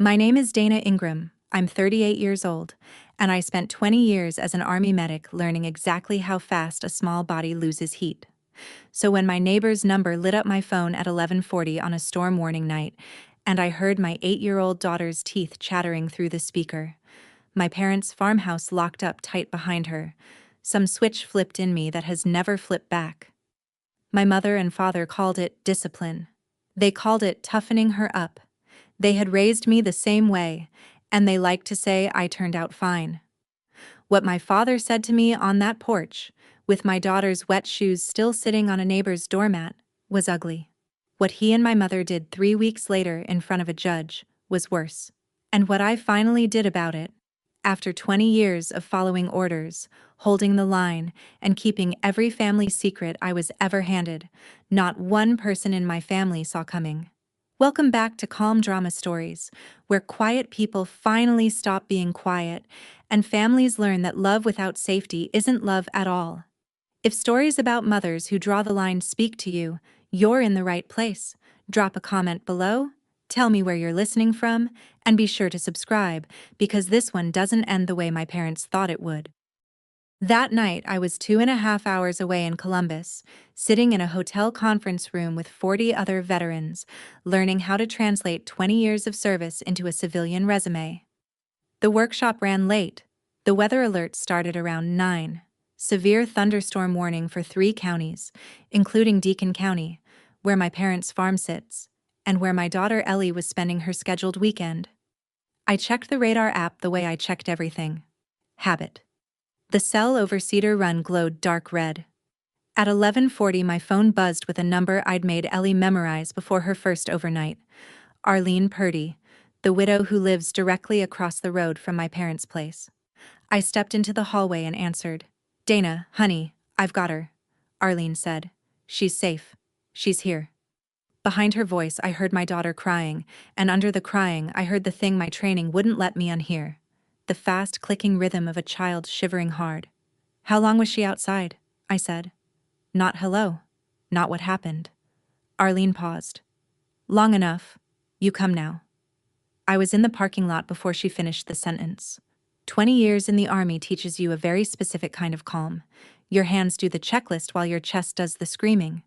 My name is Dana Ingram. I'm 38 years old, and I spent 20 years as an Army medic learning exactly how fast a small body loses heat. So when my neighbor's number lit up my phone at 11:40 on a storm warning night, and I heard my 8-year-old daughter's teeth chattering through the speaker, my parents' farmhouse locked up tight behind her, some switch flipped in me that has never flipped back. My mother and father called it discipline. They called it toughening her up. They had raised me the same way, and they liked to say I turned out fine. What my father said to me on that porch, with my daughter's wet shoes still sitting on a neighbor's doormat, was ugly. What he and my mother did 3 weeks later in front of a judge was worse. And what I finally did about it, after 20 years of following orders, holding the line, and keeping every family secret I was ever handed, not one person in my family saw coming. Welcome back to Calm Drama Stories, where quiet people finally stop being quiet, and families learn that love without safety isn't love at all. If stories about mothers who draw the line speak to you, you're in the right place. Drop a comment below, tell me where you're listening from, and be sure to subscribe, because this one doesn't end the way my parents thought it would. That night, I was 2.5 hours away in Columbus, sitting in a hotel conference room with 40 other veterans, learning how to translate 20 years of service into a civilian resume. The workshop ran late. The weather alert started around 9. Severe thunderstorm warning for 3 counties, including Deacon County, where my parents' farm sits, and where my daughter Ellie was spending her scheduled weekend. I checked the radar app the way I checked everything. Habit. The cell over Cedar Run glowed dark red. At 11:40, my phone buzzed with a number I'd made Ellie memorize before her first overnight. Arlene Purdy, the widow who lives directly across the road from my parents' place. I stepped into the hallway and answered. "Dana, honey, I've got her," Arlene said. "She's safe. She's here." Behind her voice, I heard my daughter crying, and under the crying, I heard the thing my training wouldn't let me unhear. The fast, clicking rhythm of a child shivering hard. "How long was she outside?" I said. Not hello. Not what happened. Arlene paused. "Long enough. You come now." I was in the parking lot before she finished the sentence. 20 years in the Army teaches you a very specific kind of calm. Your hands do the checklist while your chest does the screaming.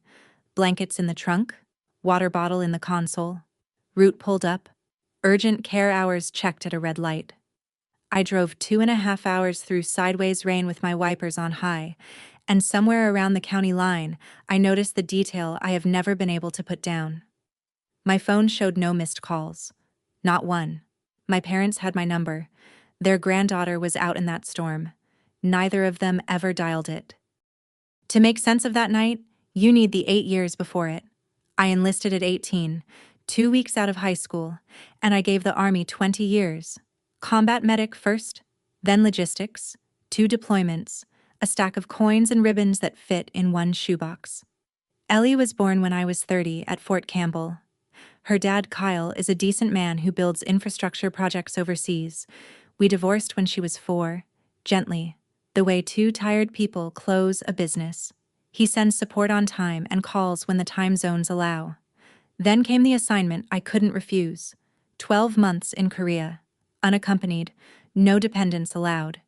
Blankets in the trunk, water bottle in the console, route pulled up, urgent care hours checked at a red light. I drove 2.5 hours through sideways rain with my wipers on high, and somewhere around the county line, I noticed the detail I have never been able to put down. My phone showed no missed calls. Not one. My parents had my number. Their granddaughter was out in that storm. Neither of them ever dialed it. To make sense of that night, you need the 8 years before it. I enlisted at 18, 2 weeks out of high school, and I gave the Army 20 years. Combat medic first, then logistics, 2 deployments, a stack of coins and ribbons that fit in one shoebox. Ellie was born when I was 30 at Fort Campbell. Her dad, Kyle, is a decent man who builds infrastructure projects overseas. We divorced when she was 4, gently, the way 2 tired people close a business. He sends support on time and calls when the time zones allow. Then came the assignment I couldn't refuse. 12 months in Korea. Unaccompanied, no dependents allowed.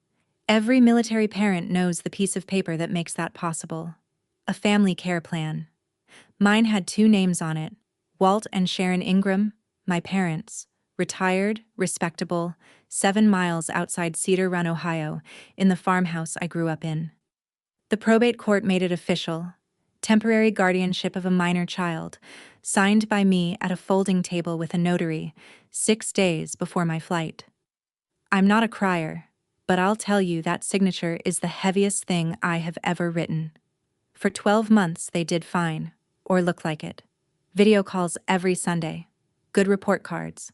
Every military parent knows the piece of paper that makes that possible. A family care plan. Mine had 2 names on it, Walt and Sharon Ingram, my parents, retired, respectable, 7 miles outside Cedar Run, Ohio, in the farmhouse I grew up in. The probate court made it official. Temporary guardianship of a minor child, signed by me at a folding table with a notary, 6 days before my flight. I'm not a crier, but I'll tell you that signature is the heaviest thing I have ever written. For 12 months they did fine, or look like it. Video calls every Sunday. Good report cards.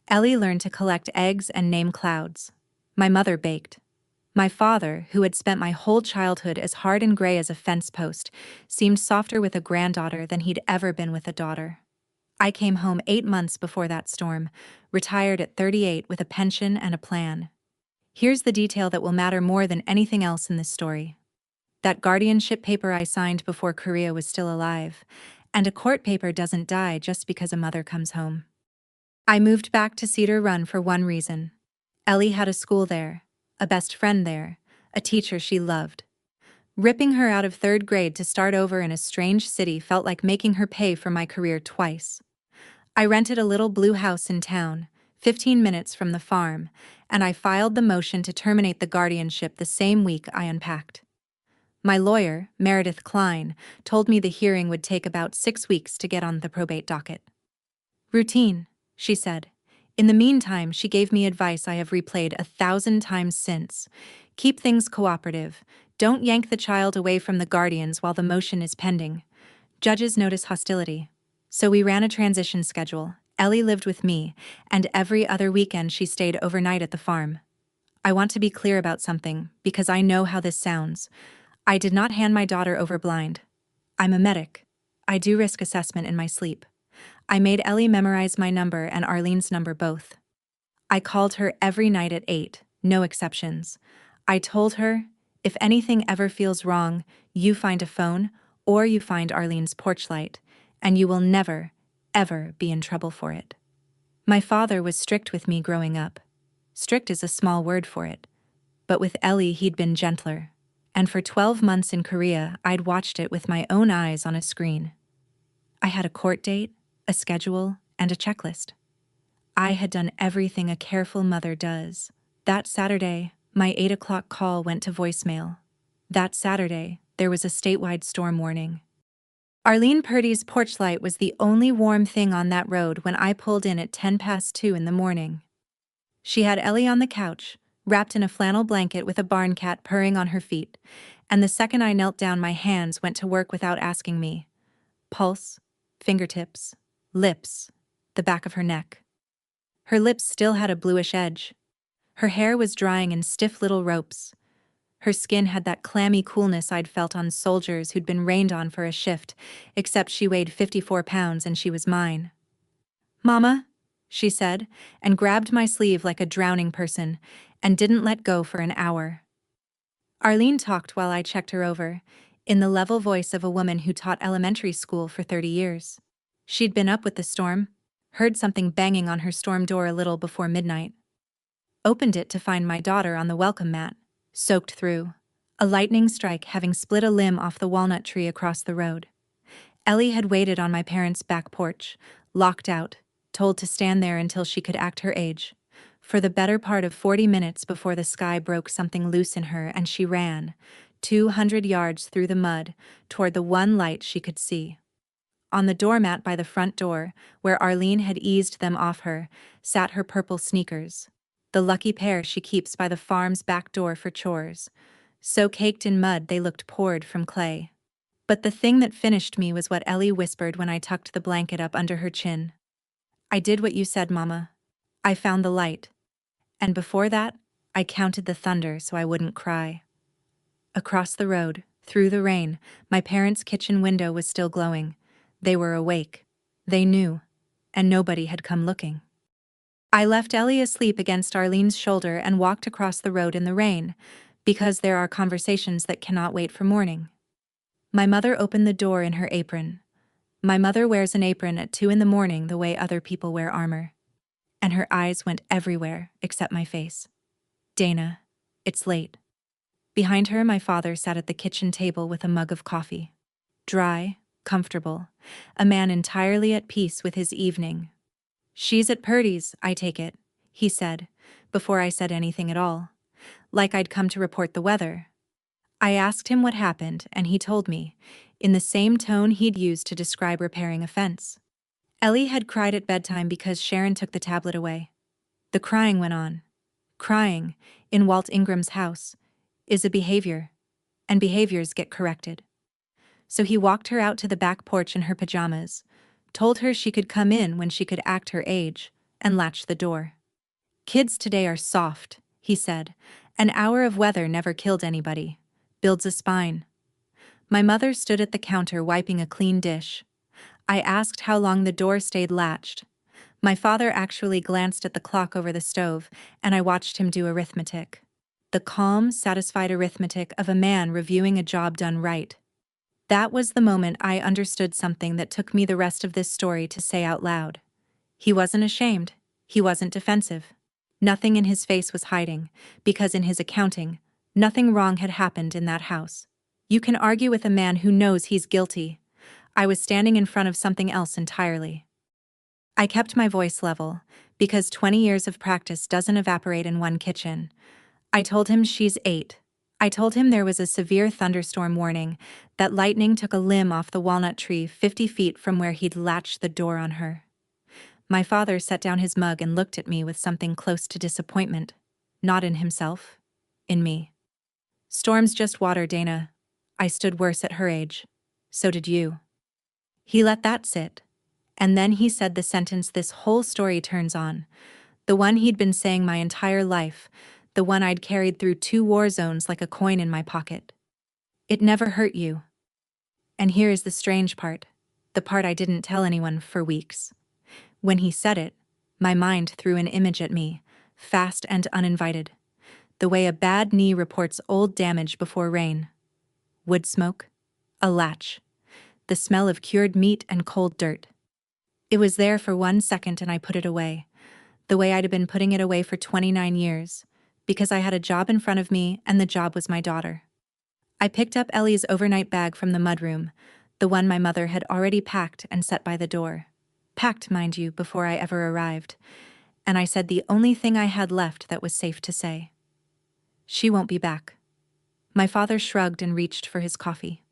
Ellie learned to collect eggs and name clouds. My mother baked. My father, who had spent my whole childhood as hard and gray as a fence post, seemed softer with a granddaughter than he'd ever been with a daughter. I came home 8 months before that storm, retired at 38 with a pension and a plan. Here's the detail that will matter more than anything else in this story. That guardianship paper I signed before Korea was still alive, and a court paper doesn't die just because a mother comes home. I moved back to Cedar Run for one reason. Ellie had a school there, a best friend there, a teacher she loved. Ripping her out of third grade to start over in a strange city felt like making her pay for my career twice. I rented a little blue house in town, 15 minutes from the farm, and I filed the motion to terminate the guardianship the same week I unpacked. My lawyer, Meredith Klein, told me the hearing would take about 6 weeks to get on the probate docket. Routine, she said. In the meantime, she gave me advice I have replayed 1,000 times since. Keep things cooperative. Don't yank the child away from the guardians while the motion is pending. Judges notice hostility. So we ran a transition schedule. Ellie lived with me, and every other weekend she stayed overnight at the farm. I want to be clear about something, because I know how this sounds. I did not hand my daughter over blind. I'm a medic. I do risk assessment in my sleep. I made Ellie memorize my number and Arlene's number both. I called her every night at 8, no exceptions. I told her, if anything ever feels wrong, you find a phone, or you find Arlene's porch light, and you will never, ever be in trouble for it. My father was strict with me growing up. Strict is a small word for it. But with Ellie he'd been gentler. And for 12 months in Korea, I'd watched it with my own eyes on a screen. I had a court date, a schedule, and a checklist. I had done everything a careful mother does. That Saturday, my 8 o'clock call went to voicemail. That Saturday, there was a statewide storm warning. Arlene Purdy's porch light was the only warm thing on that road when I pulled in at 2:10 in the morning. She had Ellie on the couch, wrapped in a flannel blanket with a barn cat purring on her feet, and the second I knelt down my hands went to work without asking me. Pulse, fingertips, lips, the back of her neck. Her lips still had a bluish edge. Her hair was drying in stiff little ropes. Her skin had that clammy coolness I'd felt on soldiers who'd been rained on for a shift, except she weighed 54 pounds and she was mine. "Mama," she said, and grabbed my sleeve like a drowning person, and didn't let go for an hour. Arlene talked while I checked her over, in the level voice of a woman who taught elementary school for 30 years. She'd been up with the storm, heard something banging on her storm door a little before midnight. Opened it to find my daughter on the welcome mat, soaked through, a lightning strike having split a limb off the walnut tree across the road. Ellie had waited on my parents' back porch, locked out, told to stand there until she could act her age. For the better part of 40 minutes before the sky broke something loose in her and she ran, 200 yards through the mud, toward the one light she could see. On the doormat by the front door, where Arlene had eased them off her, sat her purple sneakers. The lucky pair she keeps by the farm's back door for chores. So caked in mud they looked poured from clay. But the thing that finished me was what Ellie whispered when I tucked the blanket up under her chin. "I did what you said, Mama. I found the light. And before that, I counted the thunder so I wouldn't cry." Across the road, through the rain, my parents' kitchen window was still glowing. They were awake. They knew. And nobody had come looking. I left Ellie asleep against Arlene's shoulder and walked across the road in the rain, because there are conversations that cannot wait for morning. My mother opened the door in her apron. My mother wears an apron at 2 in the morning the way other people wear armor. And her eyes went everywhere except my face. "Dana, it's late." Behind her, my father sat at the kitchen table with a mug of coffee. Dry, comfortable, a man entirely at peace with his evening. "She's at Purdy's, I take it," he said, before I said anything at all. Like I'd come to report the weather. I asked him what happened, and he told me, in the same tone he'd used to describe repairing a fence. Ellie had cried at bedtime because Sharon took the tablet away. The crying went on. Crying, in Walt Ingram's house, is a behavior, and behaviors get corrected. So he walked her out to the back porch in her pajamas, told her she could come in when she could act her age, and latched the door. "Kids today are soft," he said. "An hour of weather never killed anybody. Builds a spine." My mother stood at the counter wiping a clean dish. I asked how long the door stayed latched. My father actually glanced at the clock over the stove, and I watched him do arithmetic. The calm, satisfied arithmetic of a man reviewing a job done right. That was the moment I understood something that took me the rest of this story to say out loud. He wasn't ashamed. He wasn't defensive. Nothing in his face was hiding, because in his accounting, nothing wrong had happened in that house. You can argue with a man who knows he's guilty. I was standing in front of something else entirely. I kept my voice level, because 20 years of practice doesn't evaporate in one kitchen. I told him she's 8. I told him there was a severe thunderstorm warning, that lightning took a limb off the walnut tree 50 feet from where he'd latched the door on her. My father set down his mug and looked at me with something close to disappointment. Not in himself. In me. Storm's just water, Dana. I stood worse at her age. So did you. He let that sit. And then he said the sentence this whole story turns on. The one he'd been saying my entire life. The one I'd carried through 2 war zones like a coin in my pocket. It never hurt you. And here is the strange part. The part I didn't tell anyone for weeks. When he said it, my mind threw an image at me, fast and uninvited. The way a bad knee reports old damage before rain. Wood smoke. A latch. The smell of cured meat and cold dirt. It was there for 1 second and I put it away. The way I'd been putting it away for 29 years. Because I had a job in front of me and the job was my daughter. I picked up Ellie's overnight bag from the mudroom, the one my mother had already packed and set by the door. Packed, mind you, before I ever arrived. And I said the only thing I had left that was safe to say. She won't be back. My father shrugged and reached for his coffee.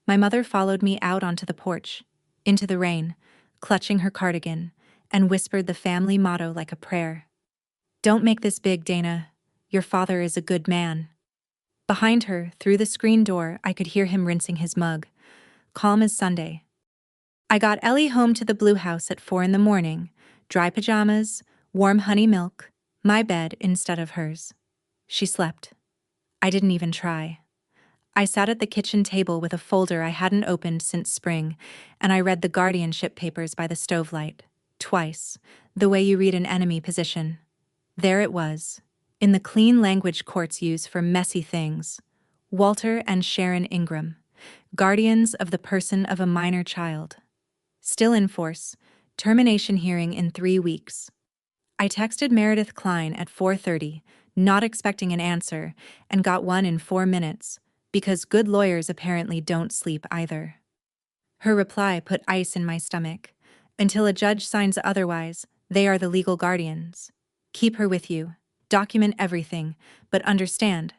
My mother followed me out onto the porch, into the rain, clutching her cardigan, and whispered the family motto like a prayer. Don't make this big, Dana. Your father is a good man. Behind her, through the screen door, I could hear him rinsing his mug. Calm as Sunday. I got Ellie home to the Blue House at 4 a.m, dry pajamas, warm honey milk, my bed instead of hers. She slept. I didn't even try. I sat at the kitchen table with a folder I hadn't opened since spring, and I read the guardianship papers by the stovelight. Twice, the way you read an enemy position. There it was, in the clean language courts use for messy things. Walter and Sharon Ingram, guardians of the person of a minor child. Still in force, termination hearing in 3 weeks. I texted Meredith Klein at 4:30, not expecting an answer, and got one in 4 minutes, because good lawyers apparently don't sleep either. Her reply put ice in my stomach. Until a judge signs otherwise, they are the legal guardians. Keep her with you. Document everything, but understand,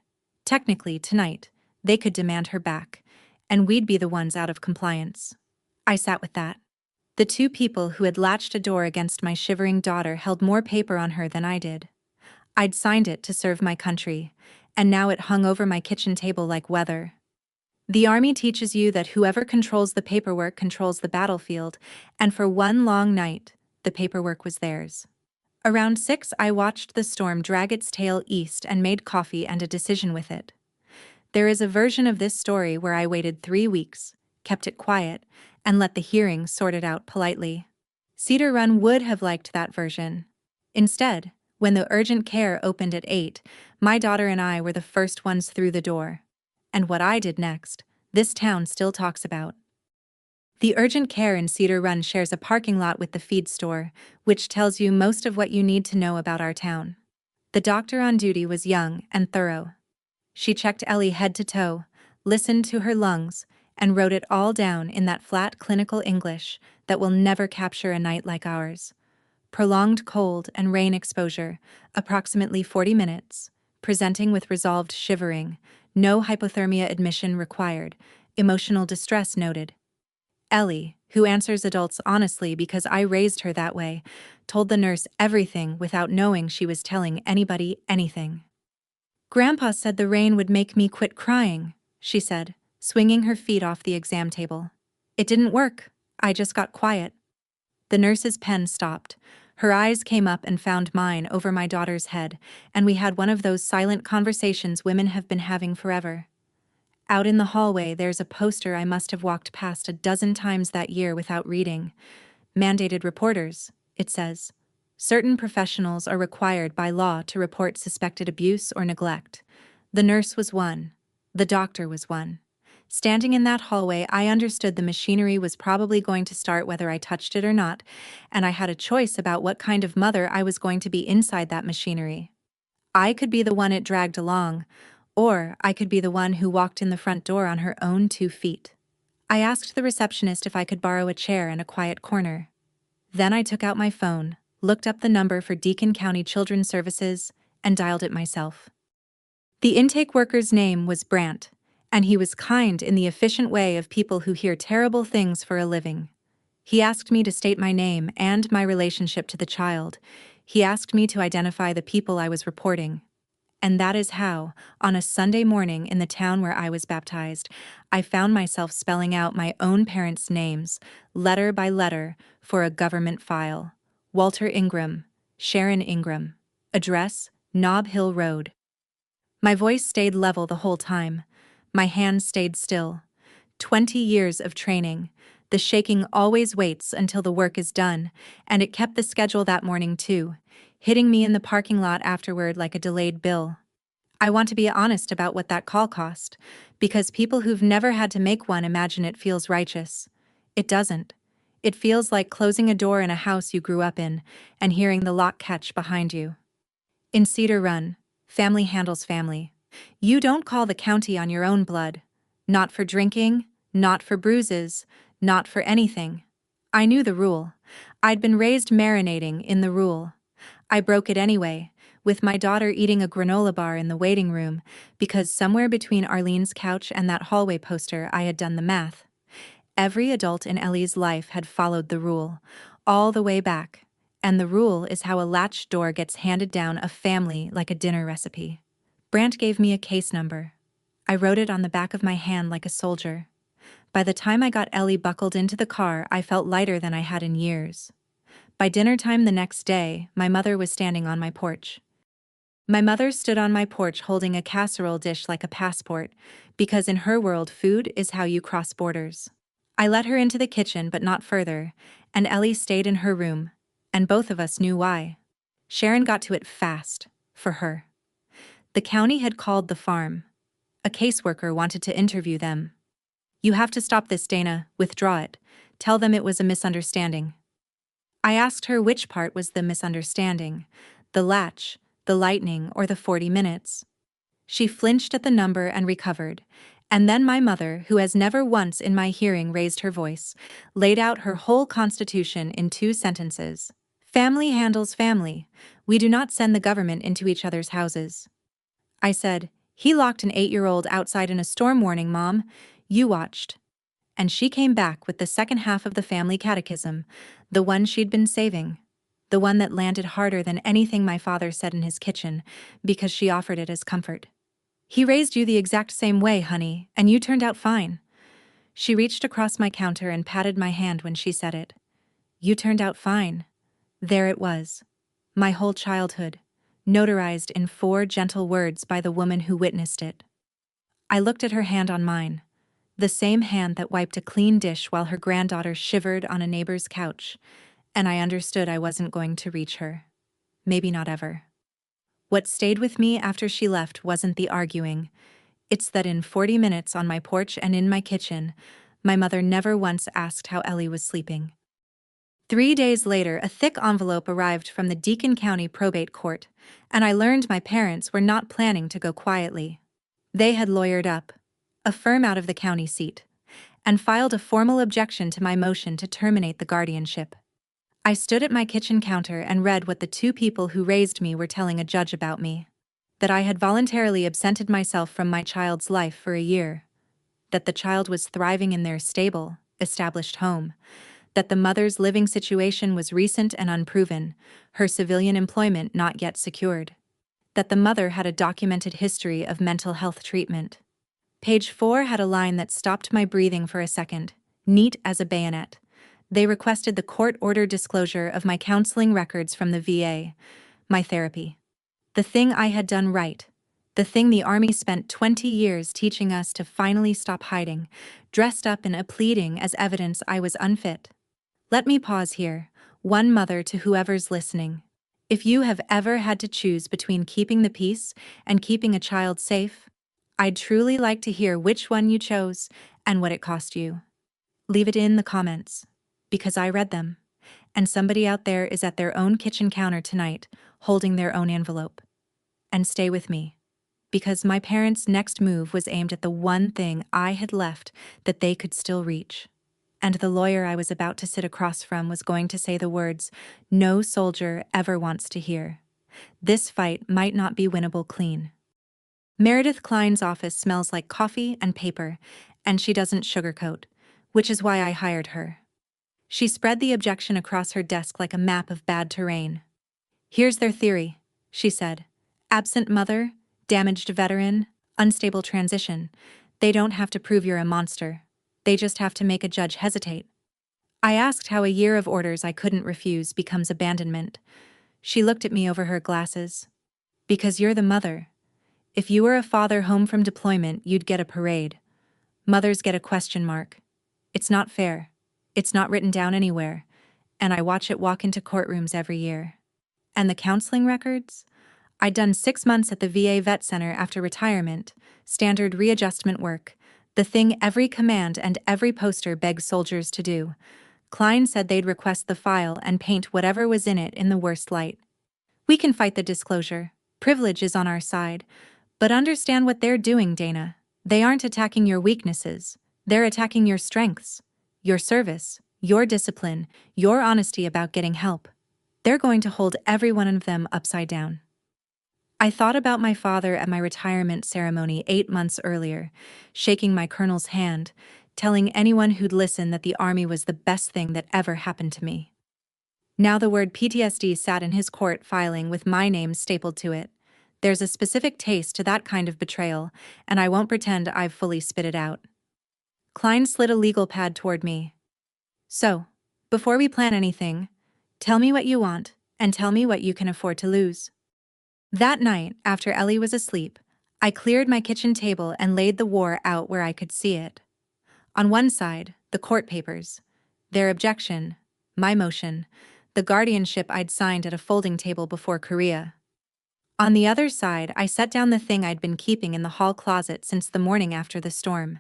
technically tonight, they could demand her back, and we'd be the ones out of compliance. I sat with that. The 2 people who had latched a door against my shivering daughter held more paper on her than I did. I'd signed it to serve my country, and now it hung over my kitchen table like weather. The Army teaches you that whoever controls the paperwork controls the battlefield, and for one long night, the paperwork was theirs. Around 6, I watched the storm drag its tail east and made coffee and a decision with it. There is a version of this story where I waited 3 weeks, kept it quiet, and let the hearing sort it out politely. Cedar Run would have liked that version. Instead, when the urgent care opened at 8, my daughter and I were the first ones through the door. And what I did next, this town still talks about. The urgent care in Cedar Run shares a parking lot with the feed store, which tells you most of what you need to know about our town. The doctor on duty was young and thorough. She checked Ellie head to toe, listened to her lungs, and wrote it all down in that flat clinical English that will never capture a night like ours. Prolonged cold and rain exposure, approximately 40 minutes, presenting with resolved shivering, no hypothermia admission required, emotional distress noted. Ellie, who answers adults honestly because I raised her that way, told the nurse everything without knowing she was telling anybody anything. Grandpa said the rain would make me quit crying, she said, swinging her feet off the exam table. It didn't work. I just got quiet. The nurse's pen stopped. Her eyes came up and found mine over my daughter's head, and we had one of those silent conversations women have been having forever. Out in the hallway, there's a poster I must have walked past a dozen times that year without reading. Mandated reporters, it says. Certain professionals are required by law to report suspected abuse or neglect. The nurse was one. The doctor was one. Standing in that hallway, I understood the machinery was probably going to start whether I touched it or not, and I had a choice about what kind of mother I was going to be inside that machinery. I could be the one it dragged along, or I could be the one who walked in the front door on her own 2 feet. I asked the receptionist if I could borrow a chair in a quiet corner. Then I took out my phone, looked up the number for Deacon County Children's Services, and dialed it myself. The intake worker's name was Brant, and he was kind in the efficient way of people who hear terrible things for a living. He asked me to state my name and my relationship to the child. He asked me to identify the people I was reporting. And that is how, on a Sunday morning in the town where I was baptized, I found myself spelling out my own parents' names, letter by letter, for a government file. Walter Ingram, Sharon Ingram. Address, Nob Hill Road. My voice stayed level the whole time. My hands stayed still. 20 years of training. The shaking always waits until the work is done, and it kept the schedule that morning too, hitting me in the parking lot afterward like a delayed bill. I want to be honest about what that call cost, because people who've never had to make one imagine it feels righteous. It doesn't. It feels like closing a door in a house you grew up in and hearing the lock catch behind you. In Cedar Run, family handles family. You don't call the county on your own blood. Not for drinking, not for bruises, not for anything. I knew the rule. I'd been raised marinating in the rule. I broke it anyway, with my daughter eating a granola bar in the waiting room, because somewhere between Arlene's couch and that hallway poster I had done the math. Every adult in Ellie's life had followed the rule, all the way back, and the rule is how a latched door gets handed down a family like a dinner recipe. Brant gave me a case number. I wrote it on the back of my hand like a soldier. By the time I got Ellie buckled into the car, I felt lighter than I had in years. By dinner time the next day, my mother was standing on my porch. My mother stood on my porch holding a casserole dish like a passport, because in her world food is how you cross borders. I let her into the kitchen but not further, and Ellie stayed in her room, and both of us knew why. Sharon got to it fast, for her. The county had called the farm. A caseworker wanted to interview them. "You have to stop this, Dana, withdraw it. Tell them it was a misunderstanding." I asked her which part was the misunderstanding, the latch, the lightning, or the 40 minutes. She flinched at the number and recovered, and then my mother, who has never once in my hearing raised her voice, laid out her whole constitution in 2 sentences. Family handles family. We do not send the government into each other's houses. I said, "He locked an 8-year-old outside in a storm warning, Mom. You watched." And she came back with the second half of the family catechism, the one she'd been saving, the one that landed harder than anything my father said in his kitchen, because she offered it as comfort. "He raised you the exact same way, honey, and you turned out fine." She reached across my counter and patted my hand when she said it. You turned out fine. There it was. My whole childhood, notarized in 4 gentle words by the woman who witnessed it. I looked at her hand on mine, the same hand that wiped a clean dish while her granddaughter shivered on a neighbor's couch, and I understood I wasn't going to reach her. Maybe not ever. What stayed with me after she left wasn't the arguing. It's that in 40 minutes on my porch and in my kitchen, my mother never once asked how Ellie was sleeping. 3 days later, a thick envelope arrived from the Deacon County Probate Court, and I learned my parents were not planning to go quietly. They had lawyered up, a firm out of the county seat, and filed a formal objection to my motion to terminate the guardianship. I stood at my kitchen counter and read what the 2 people who raised me were telling a judge about me. That I had voluntarily absented myself from my child's life for a year. That the child was thriving in their stable, established home. That the mother's living situation was recent and unproven, her civilian employment not yet secured. That the mother had a documented history of mental health treatment. Page 4 had a line that stopped my breathing for a second, neat as a bayonet. They requested the court-ordered disclosure of my counseling records from the VA, my therapy. The thing I had done right. The thing the Army spent 20 years teaching us to finally stop hiding, dressed up in a pleading as evidence I was unfit. Let me pause here, one mother to whoever's listening. If you have ever had to choose between keeping the peace and keeping a child safe, I'd truly like to hear which one you chose and what it cost you. Leave it in the comments, because I read them, and somebody out there is at their own kitchen counter tonight, holding their own envelope. And stay with me, because my parents' next move was aimed at the one thing I had left that they could still reach. And the lawyer I was about to sit across from was going to say the words no soldier ever wants to hear. This fight might not be winnable clean. Meredith Klein's office smells like coffee and paper, and she doesn't sugarcoat, which is why I hired her. She spread the objection across her desk like a map of bad terrain. Here's their theory, she said. Absent mother, damaged veteran, unstable transition. They don't have to prove you're a monster. They just have to make a judge hesitate. I asked how a year of orders I couldn't refuse becomes abandonment. She looked at me over her glasses. Because you're the mother. If you were a father home from deployment, you'd get a parade. Mothers get a question mark. It's not fair. It's not written down anywhere. And I watch it walk into courtrooms every year. And the counseling records? I'd done 6 months at the VA Vet Center after retirement, standard readjustment work, the thing every command and every poster begs soldiers to do. Klein said they'd request the file and paint whatever was in it in the worst light. We can fight the disclosure. Privilege is on our side. But understand what they're doing, Dana. They aren't attacking your weaknesses. They're attacking your strengths, your service, your discipline, your honesty about getting help. They're going to hold every one of them upside down. I thought about my father at my retirement ceremony 8 months earlier, shaking my colonel's hand, telling anyone who'd listen that the Army was the best thing that ever happened to me. Now the word PTSD sat in his court filing with my name stapled to it. There's a specific taste to that kind of betrayal, and I won't pretend I've fully spit it out. Klein slid a legal pad toward me. So, before we plan anything, tell me what you want, and tell me what you can afford to lose. That night, after Ellie was asleep, I cleared my kitchen table and laid the war out where I could see it. On one side, the court papers, their objection, my motion, the guardianship I'd signed at a folding table before Korea. On the other side, I set down the thing I'd been keeping in the hall closet since the morning after the storm.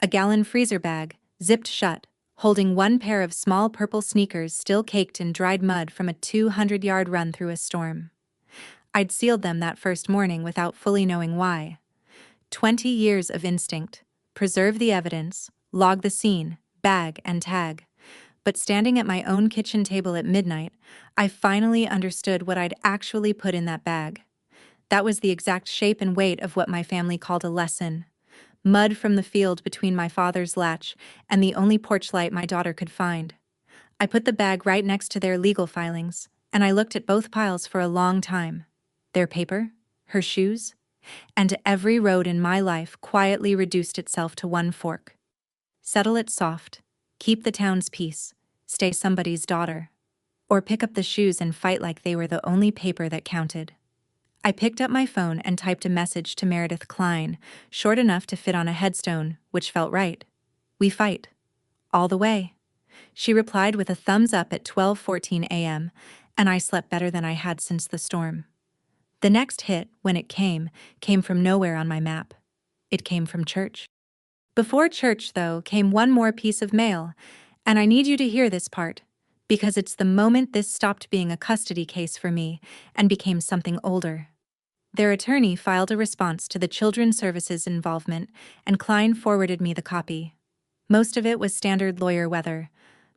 A gallon freezer bag, zipped shut, holding one pair of small purple sneakers still caked in dried mud from a 200-yard run through a storm. I'd sealed them that first morning without fully knowing why. 20 years of instinct. Preserve the evidence, log the scene, bag and tag. But standing at my own kitchen table at midnight, I finally understood what I'd actually put in that bag. That was the exact shape and weight of what my family called a lesson. Mud from the field between my father's latch and the only porch light my daughter could find. I put the bag right next to their legal filings, and I looked at both piles for a long time. Their paper, her shoes, and every road in my life quietly reduced itself to one fork. Settle it soft. Keep the town's peace, stay somebody's daughter, or pick up the shoes and fight like they were the only paper that counted. I picked up my phone and typed a message to Meredith Klein, short enough to fit on a headstone, which felt right. We fight. All the way. She replied with a thumbs up at 12:14 a.m., and I slept better than I had since the storm. The next hit, when it came from nowhere on my map. It came from church. Before church, though, came one more piece of mail, and I need you to hear this part, because it's the moment this stopped being a custody case for me and became something older. Their attorney filed a response to the Children's Services involvement, and Klein forwarded me the copy. Most of it was standard lawyer weather,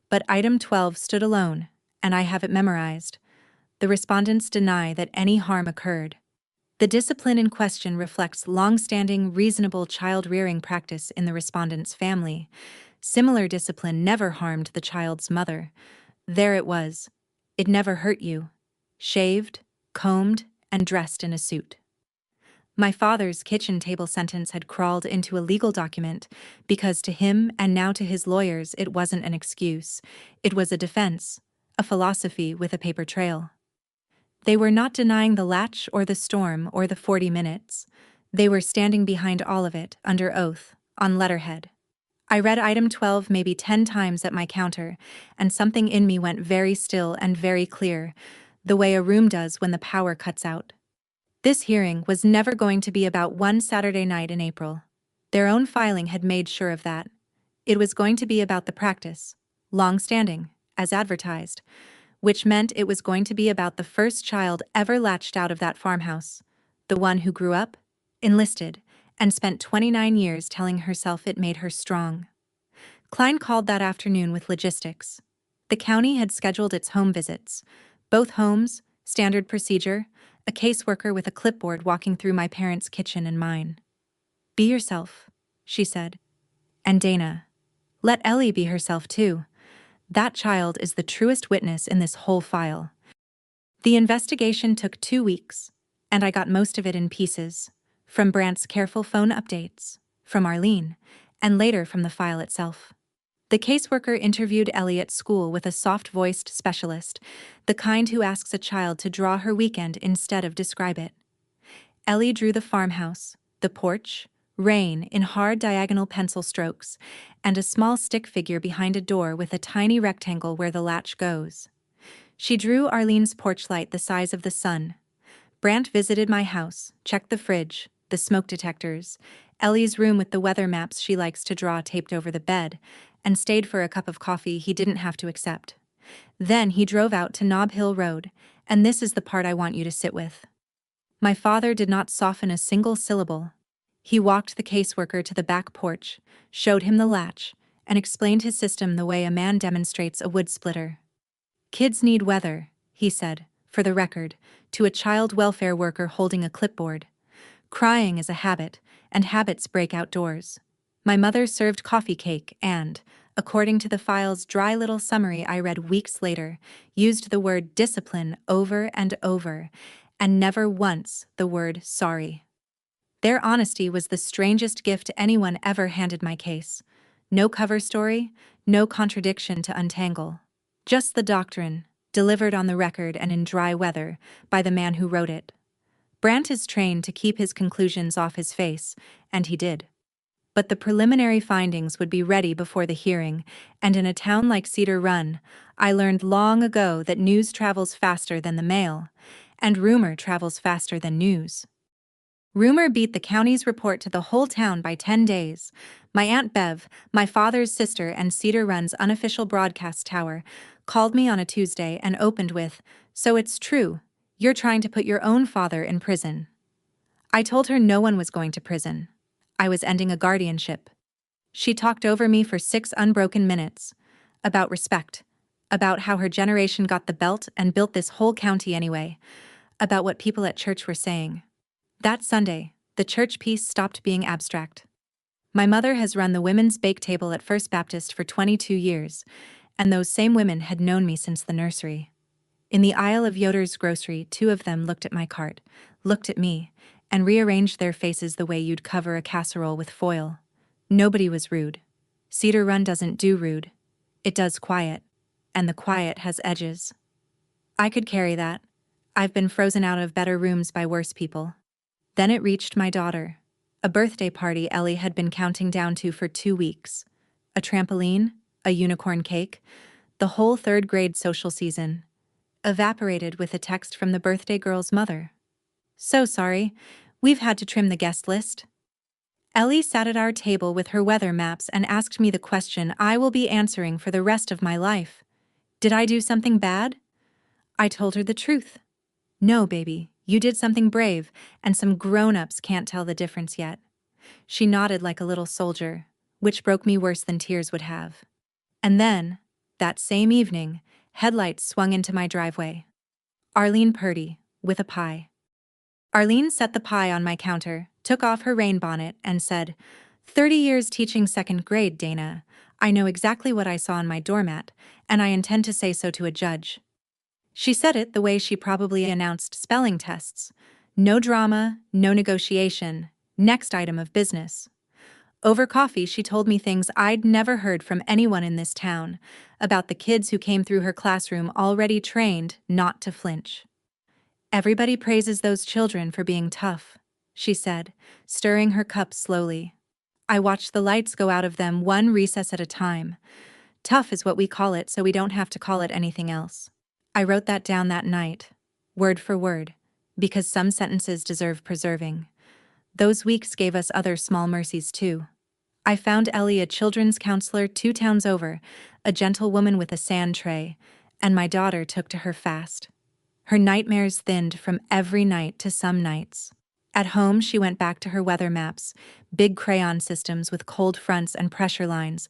but item 12 stood alone, and I have it memorized. The respondents deny that any harm occurred. The discipline in question reflects long-standing, reasonable child-rearing practice in the respondent's family. Similar discipline never harmed the child's mother. There it was. It never hurt you. Shaved, combed, and dressed in a suit. My father's kitchen table sentence had crawled into a legal document because to him and now to his lawyers it wasn't an excuse. It was a defense, a philosophy with a paper trail. They were not denying the latch or the storm or the 40 minutes. They were standing behind all of it, under oath, on letterhead. I read item 12 maybe 10 times at my counter, and something in me went very still and very clear, the way a room does when the power cuts out. This hearing was never going to be about one Saturday night in April. Their own filing had made sure of that. It was going to be about the practice, long-standing, as advertised, which meant it was going to be about the first child ever latched out of that farmhouse, the one who grew up, enlisted, and spent 29 years telling herself it made her strong. Klein called that afternoon with logistics. The county had scheduled its home visits. Both homes, standard procedure, a caseworker with a clipboard walking through my parents' kitchen and mine. "Be yourself," she said. "And Dana, let Ellie be herself too. That child is the truest witness in this whole file." The investigation took 2 weeks, and I got most of it in pieces, from Brant's careful phone updates, from Arlene, and later from the file itself. The caseworker interviewed Ellie at school with a soft-voiced specialist, the kind who asks a child to draw her weekend instead of describe it. Ellie drew the farmhouse, the porch, rain in hard diagonal pencil strokes, and a small stick figure behind a door with a tiny rectangle where the latch goes. She drew Arlene's porch light the size of the sun. Brant visited my house, checked the fridge, the smoke detectors, Ellie's room with the weather maps she likes to draw taped over the bed, and stayed for a cup of coffee he didn't have to accept. Then he drove out to Nob Hill Road, and this is the part I want you to sit with. My father did not soften a single syllable. He walked the caseworker to the back porch, showed him the latch, and explained his system the way a man demonstrates a wood splitter. "Kids need weather," he said, for the record, to a child welfare worker holding a clipboard. "Crying is a habit, and habits break outdoors." My mother served coffee cake and, according to the file's dry little summary I read weeks later, used the word discipline over and over, and never once the word sorry. Their honesty was the strangest gift anyone ever handed my case. No cover story, no contradiction to untangle. Just the doctrine, delivered on the record and in dry weather, by the man who wrote it. Brant is trained to keep his conclusions off his face, and he did. But the preliminary findings would be ready before the hearing, and in a town like Cedar Run, I learned long ago that news travels faster than the mail, and rumor travels faster than news. Rumor beat the county's report to the whole town by 10 days. My Aunt Bev, my father's sister and Cedar Run's unofficial broadcast tower, called me on a Tuesday and opened with, "So it's true, you're trying to put your own father in prison." I told her no one was going to prison. I was ending a guardianship. She talked over me for 6 unbroken minutes. About respect. About how her generation got the belt and built this whole county anyway. About what people at church were saying. That Sunday, the church piece stopped being abstract. My mother has run the women's bake table at First Baptist for 22 years, and those same women had known me since the nursery. In the aisle of Yoder's grocery, 2 of them looked at my cart, looked at me, and rearranged their faces the way you'd cover a casserole with foil. Nobody was rude. Cedar Run doesn't do rude. It does quiet, and the quiet has edges. I could carry that. I've been frozen out of better rooms by worse people. Then it reached my daughter. A birthday party Ellie had been counting down to for 2 weeks. A trampoline, a unicorn cake, the whole 3rd grade social season. Evaporated with a text from the birthday girl's mother. "So sorry, we've had to trim the guest list." Ellie sat at our table with her weather maps and asked me the question I will be answering for the rest of my life. Did I do something bad? I told her the truth. "No, baby, you did something brave, and some grown-ups can't tell the difference yet." She nodded like a little soldier, which broke me worse than tears would have. And then, that same evening, headlights swung into my driveway. Arlene Purdy, with a pie. Arlene set the pie on my counter, took off her rain bonnet, and said, 30 years teaching 2nd grade, Dana. I know exactly what I saw on my doormat, and I intend to say so to a judge." She said it the way she probably announced spelling tests. No drama, no negotiation, next item of business. Over coffee, she told me things I'd never heard from anyone in this town, about the kids who came through her classroom already trained not to flinch. "Everybody praises those children for being tough," she said, stirring her cup slowly. "I watch the lights go out of them one recess at a time. Tough is what we call it, so we don't have to call it anything else." I wrote that down that night, word for word. because some sentences deserve preserving. Those weeks gave us other small mercies too. I found Ellie a children's counselor 2 towns over, a gentle woman with a sand tray, and my daughter took to her fast. Her nightmares thinned from every night to some nights. At home, she went back to her weather maps, big crayon systems with cold fronts and pressure lines,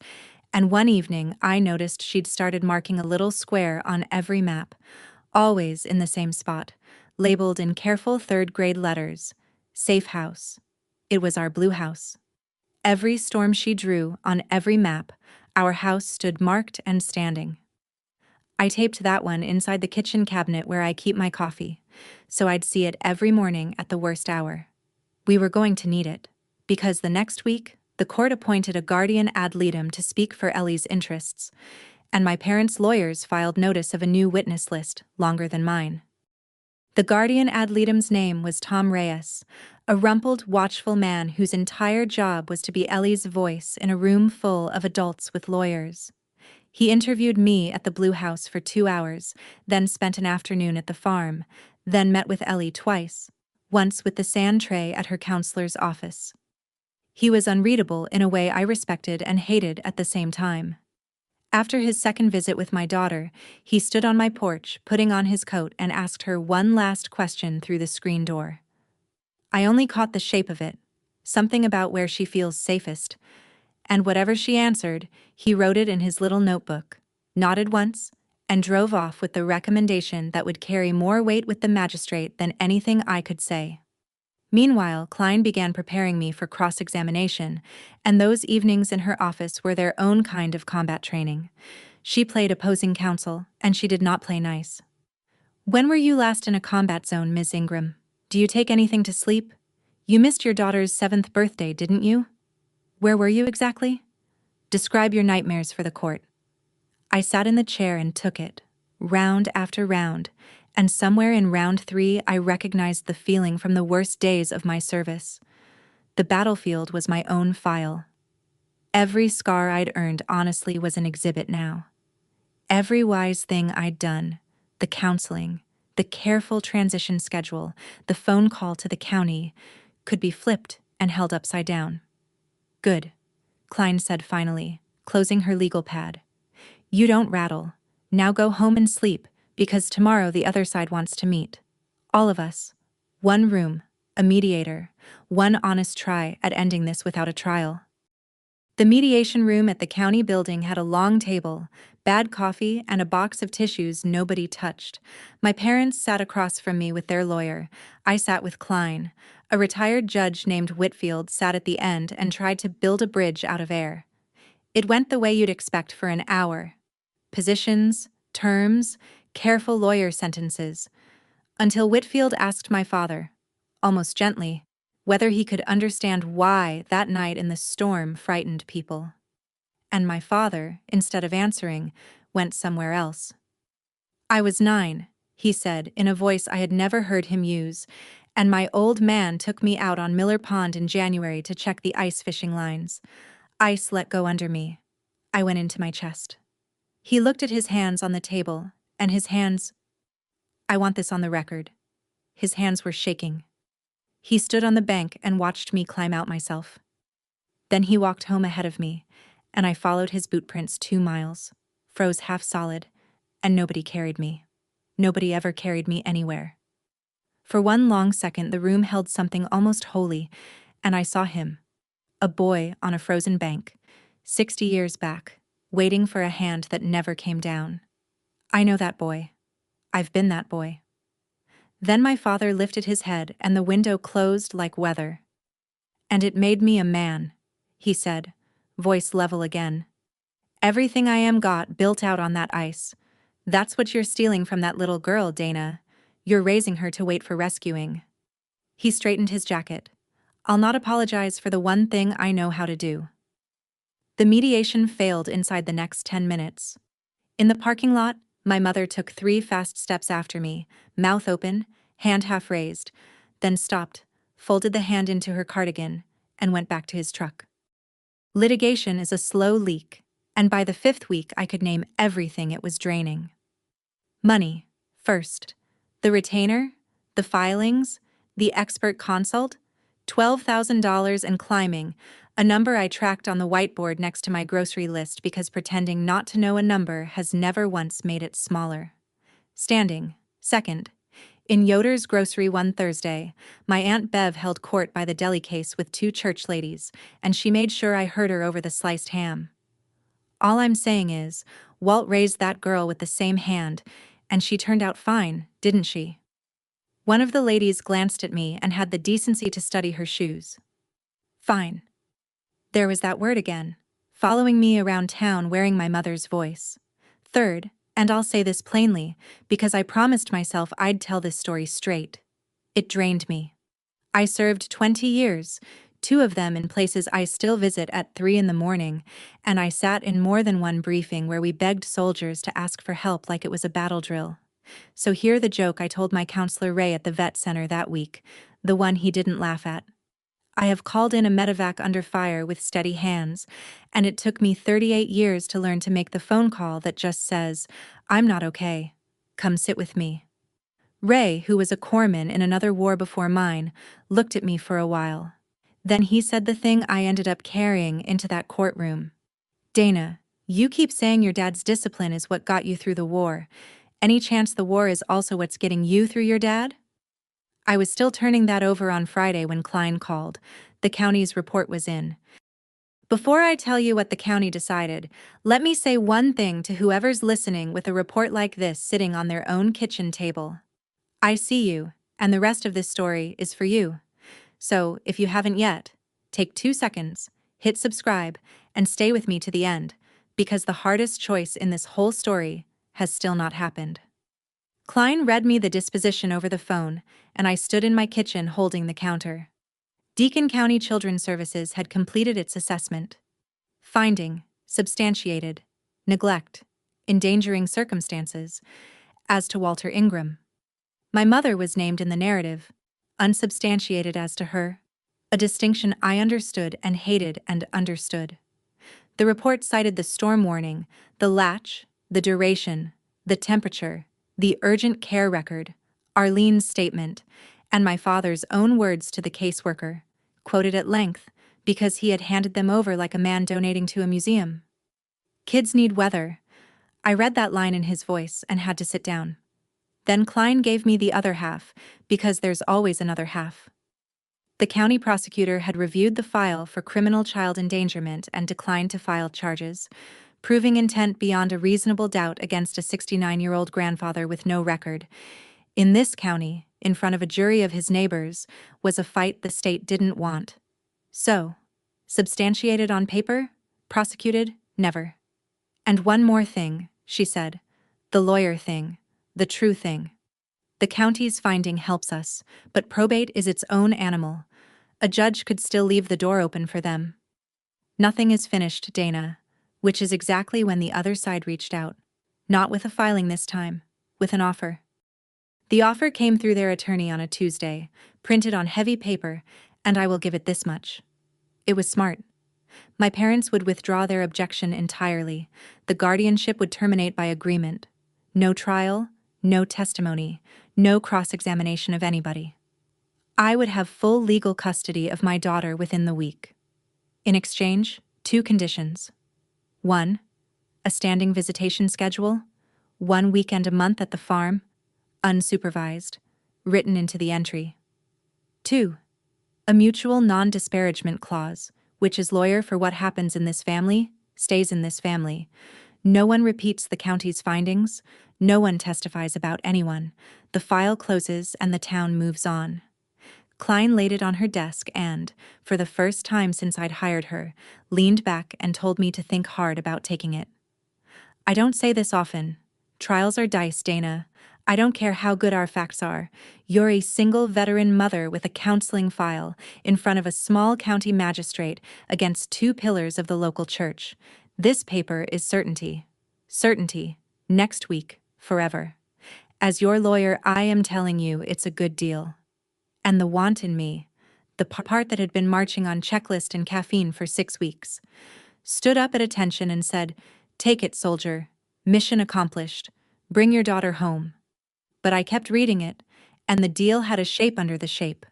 and one evening I noticed she'd started marking a little square on every map, always in the same spot, labeled in careful third-grade letters, Safe House. It was our blue house. Every storm she drew on every map, our house stood marked and standing. I taped that one inside the kitchen cabinet where I keep my coffee, so I'd see it every morning at the worst hour. We were going to need it, because the next week, the court appointed a guardian ad litem to speak for Ellie's interests, and my parents' lawyers filed notice of a new witness list, longer than mine. The guardian ad litem's name was Tom Reyes, a rumpled, watchful man whose entire job was to be Ellie's voice in a room full of adults with lawyers. He interviewed me at the Blue House for 2 hours, then spent an afternoon at the farm, then met with Ellie twice, once with the sand tray at her counselor's office. He was unreadable in a way I respected and hated at the same time. After his second visit with my daughter, he stood on my porch, putting on his coat, and asked her one last question through the screen door. I only caught the shape of it, something about where she feels safest, and whatever she answered, he wrote it in his little notebook, nodded once, and drove off with the recommendation that would carry more weight with the magistrate than anything I could say. Meanwhile, Klein began preparing me for cross-examination, and those evenings in her office were their own kind of combat training. She played opposing counsel, and she did not play nice. "When were you last in a combat zone, Ms. Ingram? Do you take anything to sleep? You missed your daughter's 7th birthday, didn't you? Where were you exactly? Describe your nightmares for the court." I sat in the chair and took it, round after round, and somewhere in round 3 I recognized the feeling from the worst days of my service. The battlefield was my own file. Every scar I'd earned honestly was an exhibit now. Every wise thing I'd done, the counseling, the careful transition schedule, the phone call to the county, could be flipped and held upside down. "Good," Klein said finally, closing her legal pad. "You don't rattle. Now go home and sleep, because tomorrow the other side wants to meet. All of us. One room, a mediator, one honest try at ending this without a trial." The mediation room at the county building had a long table, bad coffee, and a box of tissues nobody touched. My parents sat across from me with their lawyer. I sat with Klein. A retired judge named Whitfield sat at the end and tried to build a bridge out of air. It went the way you'd expect for an hour. Positions, terms, careful lawyer sentences, until Whitfield asked my father, almost gently, whether he could understand why that night in the storm frightened people. And my father, instead of answering, went somewhere else. "I was 9, he said in a voice I had never heard him use, and my old man took me out on Miller Pond in January to check the ice fishing lines. Ice let go under me. I went into my chest." He looked at his hands on the table, and his hands— I want this on the record. His hands were shaking. He stood on the bank and watched me climb out myself. Then he walked home ahead of me, and I followed his boot prints 2 miles, froze half solid, and nobody carried me. Nobody ever carried me anywhere. For one long second the room held something almost holy, and I saw him, a boy on a frozen bank, 60 years back, waiting for a hand that never came down. I know that boy. I've been that boy. Then my father lifted his head and the window closed like weather. "And it made me a man," he said, voice level again. "Everything I am got built out on that ice. That's what you're stealing from that little girl, Dana. You're raising her to wait for rescuing." He straightened his jacket. "I'll not apologize for the one thing I know how to do." The mediation failed inside the next 10 minutes. In the parking lot, my mother took 3 fast steps after me, mouth open, hand half raised, then stopped, folded the hand into her cardigan, and went back to his truck. Litigation is a slow leak, and by the 5th week I could name everything it was draining. Money, first. The retainer, The filings, the expert consult, $12,000 and climbing, a number I tracked on the whiteboard next to my grocery list because pretending not to know a number has never once made it smaller. Standing, second. In Yoder's grocery one Thursday, my Aunt Bev held court by the deli case with two church ladies, and she made sure I heard her over the sliced ham. All I'm saying is, Walt raised that girl with the same hand, and she turned out fine, didn't she? One of the ladies glanced at me and had the decency to study her shoes. Fine. There was that word again, following me around town wearing my mother's voice. Third, and I'll say this plainly, because I promised myself I'd tell this story straight. It drained me. I served 20 years, 2 of them in places I still visit at 3 in the morning, and I sat in more than one briefing where we begged soldiers to ask for help like it was a battle drill. So hear the joke I told my counselor Ray at the vet center that week, the one he didn't laugh at. I have called in a medevac under fire with steady hands, and it took me 38 years to learn to make the phone call that just says, "I'm not okay. Come sit with me." Ray, who was a corpsman in another war before mine, looked at me for a while. Then he said the thing I ended up carrying into that courtroom. "Dana, you keep saying your dad's discipline is what got you through the war. Any chance the war is also what's getting you through your dad?" I was still turning that over on Friday when Klein called. The county's report was in. Before I tell you what the county decided, let me say one thing to whoever's listening with a report like this sitting on their own kitchen table. I see you, and the rest of this story is for you. So, if you haven't yet, take 2 seconds, hit subscribe, and stay with me to the end, because the hardest choice in this whole story has still not happened. Klein read me the disposition over the phone, and I stood in my kitchen holding the counter. Deacon County Children's Services had completed its assessment. Finding, substantiated, neglect, endangering circumstances, as to Walter Ingram. My mother was named in the narrative, unsubstantiated as to her, a distinction I understood and hated and understood. The report cited the storm warning, the latch, the duration, the temperature, the urgent care record, Arlene's statement, and my father's own words to the caseworker, quoted at length, because he had handed them over like a man donating to a museum. "Kids need weather." I read that line in his voice and had to sit down. Then Klein gave me the other half, because there's always another half. The county prosecutor had reviewed the file for criminal child endangerment and declined to file charges, proving intent beyond a reasonable doubt against a 69-year-old grandfather with no record. In this county, in front of a jury of his neighbors, was a fight the state didn't want. So, substantiated on paper, prosecuted, never. "And one more thing," she said. "The lawyer thing, the true thing. The county's finding helps us, but probate is its own animal. A judge could still leave the door open for them." Nothing is finished, Dana. Which is exactly when the other side reached out. Not with a filing this time, with an offer. The offer came through their attorney on a Tuesday, printed on heavy paper, and I will give it this much. It was smart. My parents would withdraw their objection entirely. The guardianship would terminate by agreement. No trial, no testimony, no cross-examination of anybody. I would have full legal custody of my daughter within the week. In exchange, 2 conditions. 1. A standing visitation schedule, 1 weekend a month at the farm, unsupervised, written into the entry. 2. A mutual non-disparagement clause, which is lawyer for what happens in this family, stays in this family. No one repeats the county's findings, no one testifies about anyone, the file closes and the town moves on. Klein laid it on her desk and, for the first time since I'd hired her, leaned back and told me to think hard about taking it. I don't say this often. Trials are dice, Dana. I don't care how good our facts are. You're a single veteran mother with a counseling file in front of a small county magistrate against 2 pillars of the local church. This paper is certainty. Certainty. Next week. Forever. As your lawyer, I am telling you it's a good deal. And the want in me, the part that had been marching on checklist and caffeine for 6 weeks, stood up at attention and said, "Take it, soldier. Mission accomplished. Bring your daughter home." But I kept reading it, And the deal had a shape under the shape.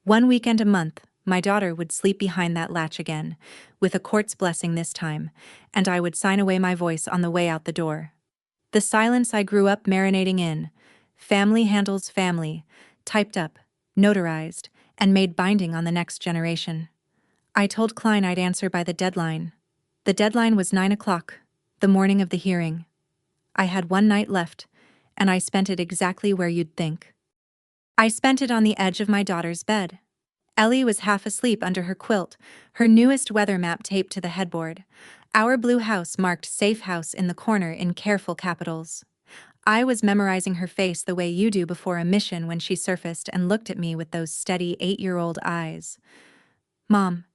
One weekend a month, my daughter would sleep behind that latch again, with a court's blessing this time, and I would sign away my voice on the way out the door. The silence I grew up marinating in, family handles family, typed up, notarized, and made binding on the next generation. I told Klein I'd answer by the deadline. The deadline was 9 o'clock, the morning of the hearing. I had one night left, and I spent it exactly where you'd think. I spent it on the edge of my daughter's bed. Ellie was half asleep under her quilt, her newest weather map taped to the headboard. Our blue house marked "Safe House" in the corner in careful capitals. I was memorizing her face the way you do before a mission when she surfaced and looked at me with those steady 8-year-old eyes. "Mom,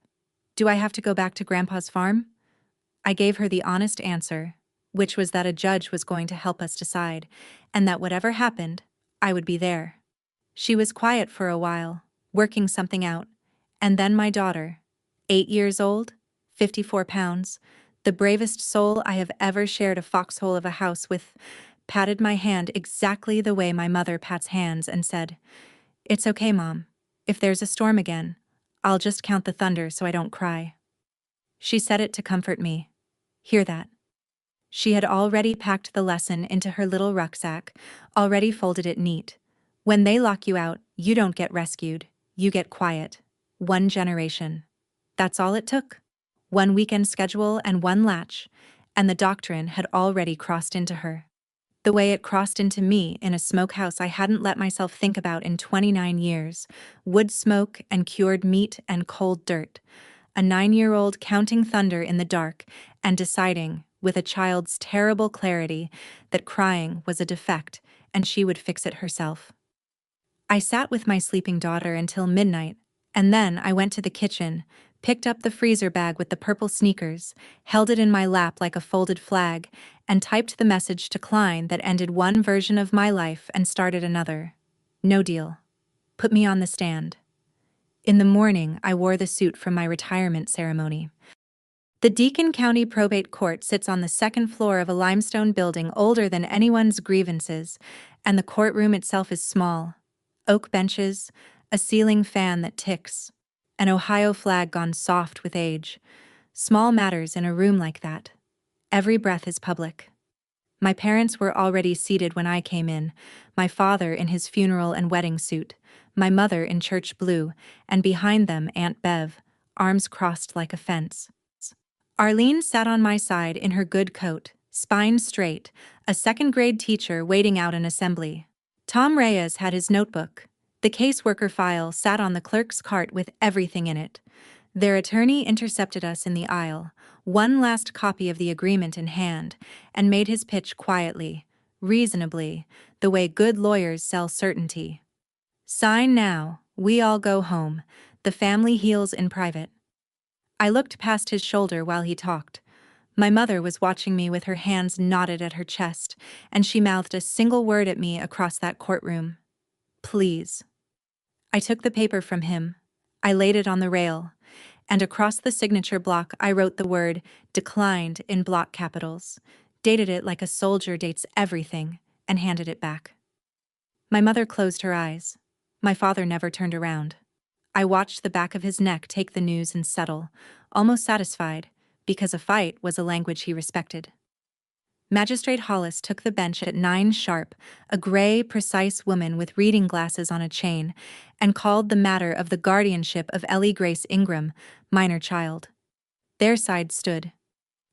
do I have to go back to Grandpa's farm?" I gave her the honest answer, which was that a judge was going to help us decide, and that whatever happened, I would be there. She was quiet for a while, working something out, and then my daughter, 8 years old, 54 pounds, the bravest soul I have ever shared a foxhole of a house with, patted my hand exactly the way my mother pats hands and said, "It's okay, Mom. If there's a storm again, I'll just count the thunder so I don't cry." She said it to comfort me. Hear that? She had already packed the lesson into her little rucksack, already folded it neat. When they lock you out, you don't get rescued, you get quiet. 1 generation. That's all it took. 1 weekend schedule and 1 latch, and the doctrine had already crossed into her. The way it crossed into me in a smokehouse I hadn't let myself think about in 29 years, wood smoke and cured meat and cold dirt. A 9-year-old counting thunder in the dark and deciding, with a child's terrible clarity, that crying was a defect and she would fix it herself. I sat with my sleeping daughter until midnight, and then I went to the kitchen, picked up the freezer bag with the purple sneakers, held it in my lap like a folded flag, and typed the message to Klein that ended one version of my life and started another. No deal. Put me on the stand. In the morning, I wore the suit from my retirement ceremony. The Deacon County Probate Court sits on the 2nd floor of a limestone building older than anyone's grievances, and the courtroom itself is small. Oak benches, a ceiling fan that ticks, an Ohio flag gone soft with age. Small matters in a room like that. Every breath is public. My parents were already seated when I came in, my father in his funeral and wedding suit, my mother in church blue, and behind them Aunt Bev, arms crossed like a fence. Arlene sat on my side in her good coat, spine straight, a 2nd-grade teacher waiting out an assembly. Tom Reyes had his notebook. The caseworker file sat on the clerk's cart with everything in it. Their attorney intercepted us in the aisle, one last copy of the agreement in hand, and made his pitch quietly, reasonably, the way good lawyers sell certainty. "Sign now, we all go home, the family heals in private." I looked past his shoulder while he talked. My mother was watching me with her hands knotted at her chest, and she mouthed a single word at me across that courtroom. "Please." I took the paper from him. I laid it on the rail, and across the signature block I wrote the word "declined" in block capitals, dated it like a soldier dates everything, and handed it back. My mother closed her eyes. My father never turned around. I watched the back of his neck take the news and settle, almost satisfied, because a fight was a language he respected. Magistrate Hollis took the bench at 9 sharp, a gray, precise woman with reading glasses on a chain, and called the matter of the guardianship of Ellie Grace Ingram, minor child. Their side stood.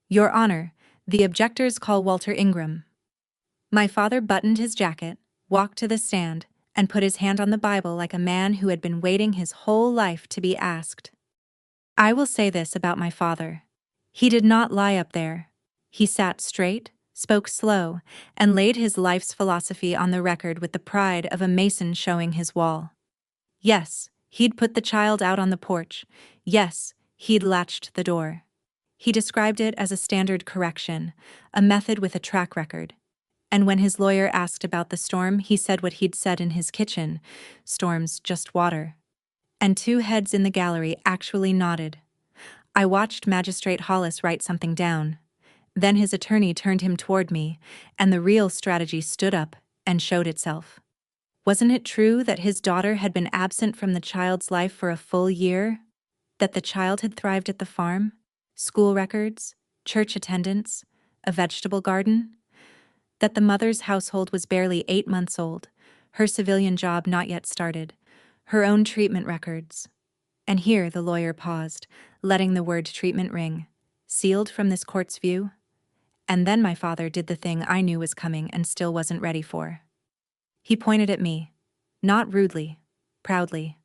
"Your Honor, the objectors call Walter Ingram." My father buttoned his jacket, walked to the stand, and put his hand on the Bible like a man who had been waiting his whole life to be asked. I will say this about my father. He did not lie up there. He sat straight, spoke slow, and laid his life's philosophy on the record with the pride of a mason showing his wall. Yes, he'd put the child out on the porch. Yes, he'd latched the door. He described it as a standard correction, a method with a track record. And when his lawyer asked about the storm, he said what he'd said in his kitchen: "Storm's just water." And 2 heads in the gallery actually nodded. I watched Magistrate Hollis write something down. Then his attorney turned him toward me, and the real strategy stood up and showed itself. Wasn't it true that his daughter had been absent from the child's life for a full year? That the child had thrived at the farm? School records? Church attendance? A vegetable garden? That the mother's household was barely 8 months old, her civilian job not yet started, her own treatment records. And here the lawyer paused, letting the word treatment ring. Sealed from this court's view? And then my father did the thing I knew was coming and still wasn't ready for. He pointed at me. Not rudely, proudly.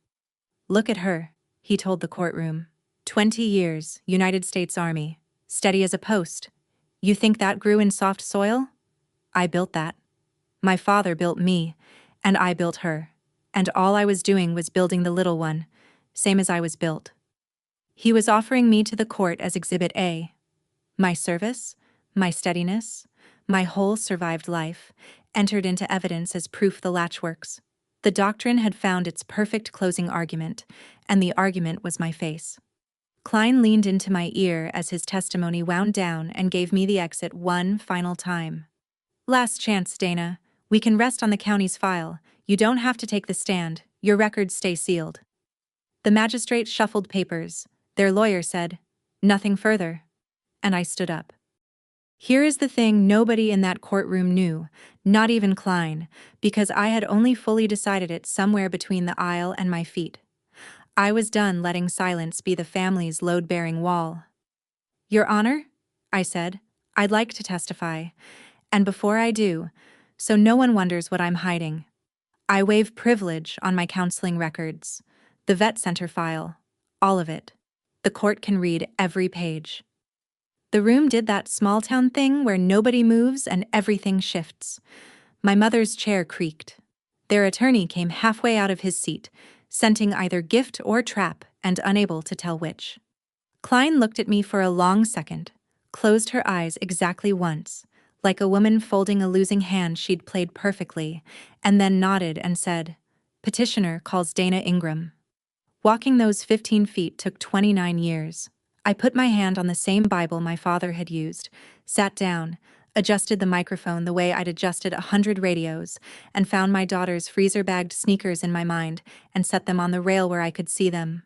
Look at her, he told the courtroom. 20 years, United States Army, steady as a post. You think that grew in soft soil? I built that. My father built me, and I built her. And all I was doing was building the little one, same as I was built. He was offering me to the court as Exhibit A. My service, my steadiness, my whole survived life, entered into evidence as proof the latch works. The doctrine had found its perfect closing argument, and the argument was my face. Klein leaned into my ear as his testimony wound down and gave me the exit one final time. Last chance, Dana. We can rest on the county's file. You don't have to take the stand. Your records stay sealed. The magistrate shuffled papers. Their lawyer said, "Nothing further." And I stood up. Here is the thing nobody in that courtroom knew, not even Klein, because I had only fully decided it somewhere between the aisle and my feet. I was done letting silence be the family's load-bearing wall. "Your Honor," I said, "I'd like to testify. And before I do, so no one wonders what I'm hiding, I waive privilege on my counseling records, the vet center file, all of it. The court can read every page." The room did that small-town thing where nobody moves and everything shifts. My mother's chair creaked. Their attorney came halfway out of his seat, scenting either gift or trap and unable to tell which. Klein looked at me for a long second, closed her eyes exactly once, like a woman folding a losing hand she'd played perfectly, and then nodded and said, "Petitioner calls Dana Ingram." Walking those 15 feet took 29 years. I put my hand on the same Bible my father had used, sat down, adjusted the microphone the way I'd adjusted 100 radios, and found my daughter's freezer-bagged sneakers in my mind and set them on the rail where I could see them.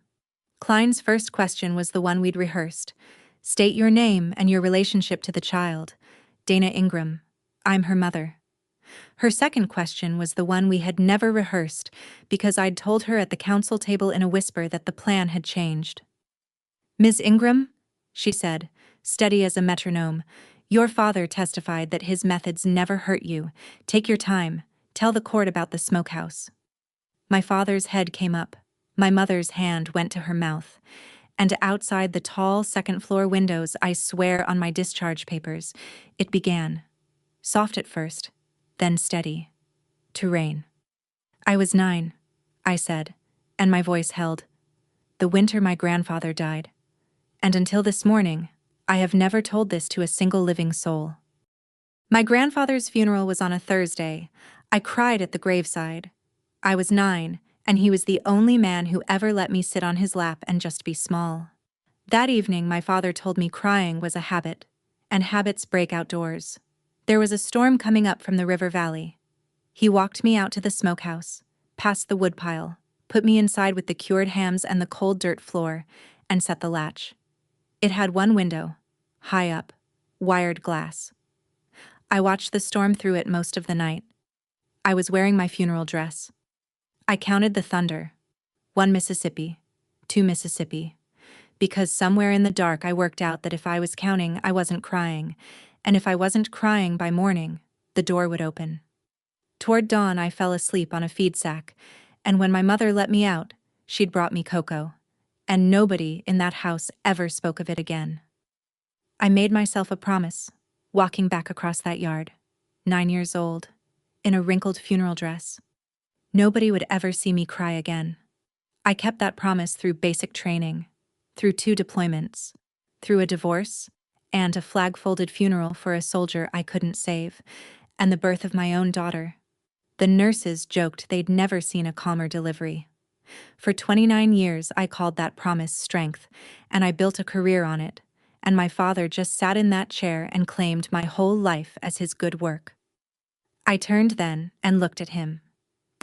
Klein's first question was the one we'd rehearsed. "State your name and your relationship to the child." "Dana Ingram. I'm her mother." Her second question was the one we had never rehearsed because I'd told her at the counsel table in a whisper that the plan had changed. "Ms. Ingram," she said, steady as a metronome, "your father testified that his methods never hurt you. Take your time. Tell the court about the smokehouse." My father's head came up. My mother's hand went to her mouth. And outside the tall second-floor windows, I swear on my discharge papers, it began. Soft at first, then steady. To rain. "I was 9, I said, and my voice held. "The winter my grandfather died. And until this morning, I have never told this to a single living soul. My grandfather's funeral was on a Thursday. I cried at the graveside. I was 9, and he was the only man who ever let me sit on his lap and just be small. That evening my father told me crying was a habit, and habits break outdoors. There was a storm coming up from the river valley. He walked me out to the smokehouse, past the woodpile, put me inside with the cured hams and the cold dirt floor, and set the latch. It had one window, high up, wired glass. I watched the storm through it most of the night. I was wearing my funeral dress. I counted the thunder. 1 Mississippi, 2 Mississippi. Because somewhere in the dark I worked out that if I was counting, I wasn't crying, and if I wasn't crying by morning, the door would open. Toward dawn I fell asleep on a feed sack, and when my mother let me out, she'd brought me cocoa. And nobody in that house ever spoke of it again. I made myself a promise, walking back across that yard, 9 years old, in a wrinkled funeral dress. Nobody would ever see me cry again. I kept that promise through basic training, through 2 deployments, through a divorce, and a flag-folded funeral for a soldier I couldn't save, and the birth of my own daughter. The nurses joked they'd never seen a calmer delivery. For 29 years I called that promise strength, and I built a career on it, and my father just sat in that chair and claimed my whole life as his good work. I turned then and looked at him.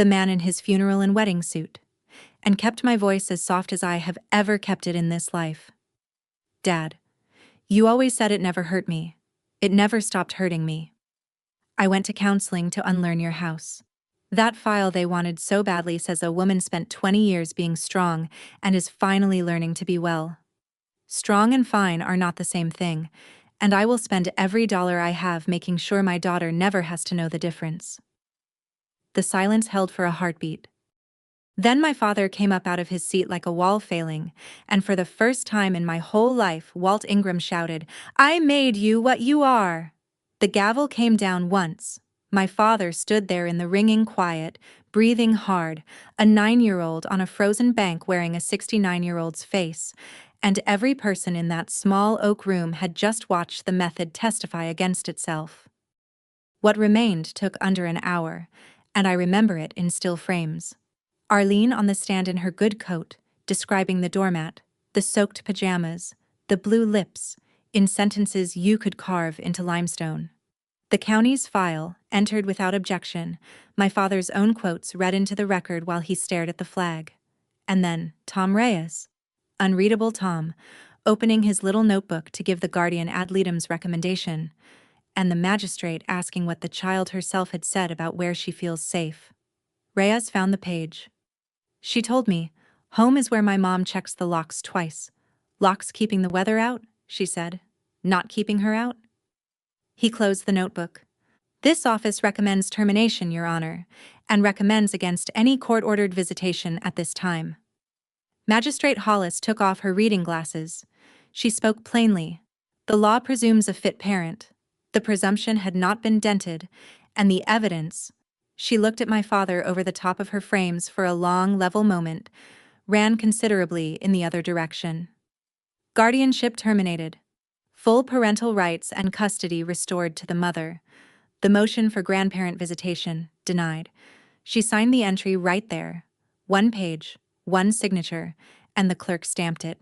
the man in his funeral and wedding suit, and kept my voice as soft as I have ever kept it in this life. Dad, you always said it never hurt me. It never stopped hurting me. I went to counseling to unlearn your house. That file they wanted so badly says a woman spent 20 years being strong and is finally learning to be well. Strong and fine are not the same thing, and I will spend every dollar I have making sure my daughter never has to know the difference. The silence held for a heartbeat. Then my father came up out of his seat like a wall failing, and for the first time in my whole life, Walt Ingram shouted, "I made you what you are!" The gavel came down once. My father stood there in the ringing quiet, breathing hard, a 9-year-old on a frozen bank wearing a 69-year-old's face, and every person in that small oak room had just watched the method testify against itself. What remained took under an hour, and I remember it in still frames. Arlene on the stand in her good coat, describing the doormat, the soaked pajamas, the blue lips, in sentences you could carve into limestone. The county's file, entered without objection, my father's own quotes read into the record while he stared at the flag. And then, Tom Reyes, unreadable Tom, opening his little notebook to give the guardian ad litem's recommendation, and the magistrate asking what the child herself had said about where she feels safe. Reyes found the page. She told me, "Home is where my mom checks the locks twice. Locks keeping the weather out," she said. "Not keeping her out?" He closed the notebook. "This office recommends termination, Your Honor, and recommends against any court-ordered visitation at this time." Magistrate Hollis took off her reading glasses. She spoke plainly. The law presumes a fit parent. The presumption had not been dented, and the evidence— she looked at my father over the top of her frames for a long, level moment— ran considerably in the other direction. Guardianship terminated. Full parental rights and custody restored to the mother. The motion for grandparent visitation denied. She signed the entry right there. 1 page, 1 signature, and the clerk stamped it.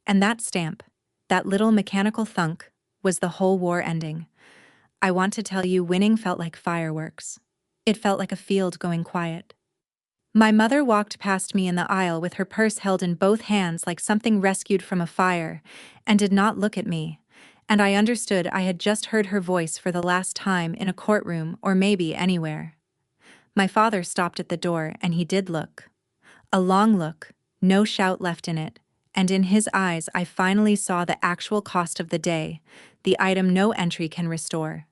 And that stamp, that little mechanical thunk, was the whole war ending. I want to tell you, winning felt like fireworks. It felt like a field going quiet. My mother walked past me in the aisle with her purse held in both hands like something rescued from a fire, and did not look at me, and I understood I had just heard her voice for the last time in a courtroom or maybe anywhere. My father stopped at the door and he did look. A long look, no shout left in it, and in his eyes I finally saw the actual cost of the day, the item no entry can restore.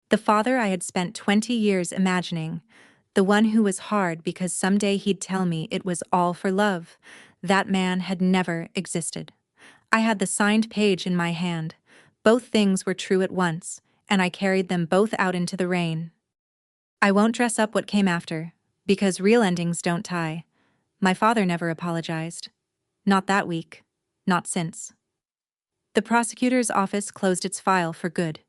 The father I had spent 20 years imagining, the one who was hard because someday he'd tell me it was all for love, that man had never existed. I had the signed page in my hand. Both things were true at once, and I carried them both out into the rain. I won't dress up what came after, because real endings don't tie. My father never apologized. Not that week. Not since. The prosecutor's office closed its file for good.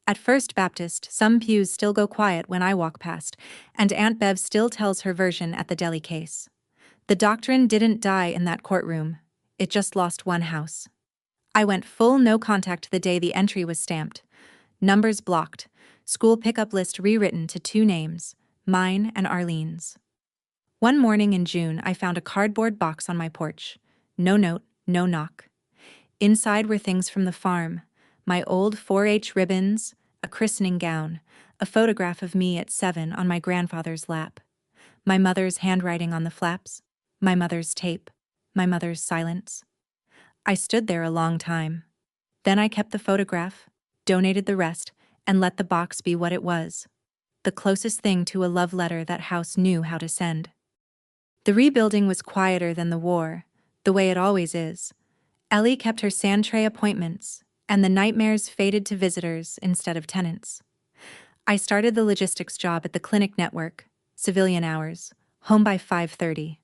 At First Baptist, some pews still go quiet when I walk past, and Aunt Bev still tells her version at the deli case. The doctrine didn't die in that courtroom. It just lost one house. I went full no contact the day the entry was stamped. Numbers blocked. School pickup list rewritten to 2 names, mine and Arlene's. One morning in June, I found a cardboard box on my porch. No note, no knock. Inside were things from the farm, my old 4-H ribbons, a christening gown, a photograph of me at 7 on my grandfather's lap, my mother's handwriting on the flaps, my mother's tape, my mother's silence. I stood there a long time. Then I kept the photograph, donated the rest, and let the box be what it was. The closest thing to a love letter that house knew how to send. The rebuilding was quieter than the war, the way it always is. Ellie kept her sand tray appointments, and the nightmares faded to visitors instead of tenants. I started the logistics job at the clinic network, civilian hours, home by 5:30.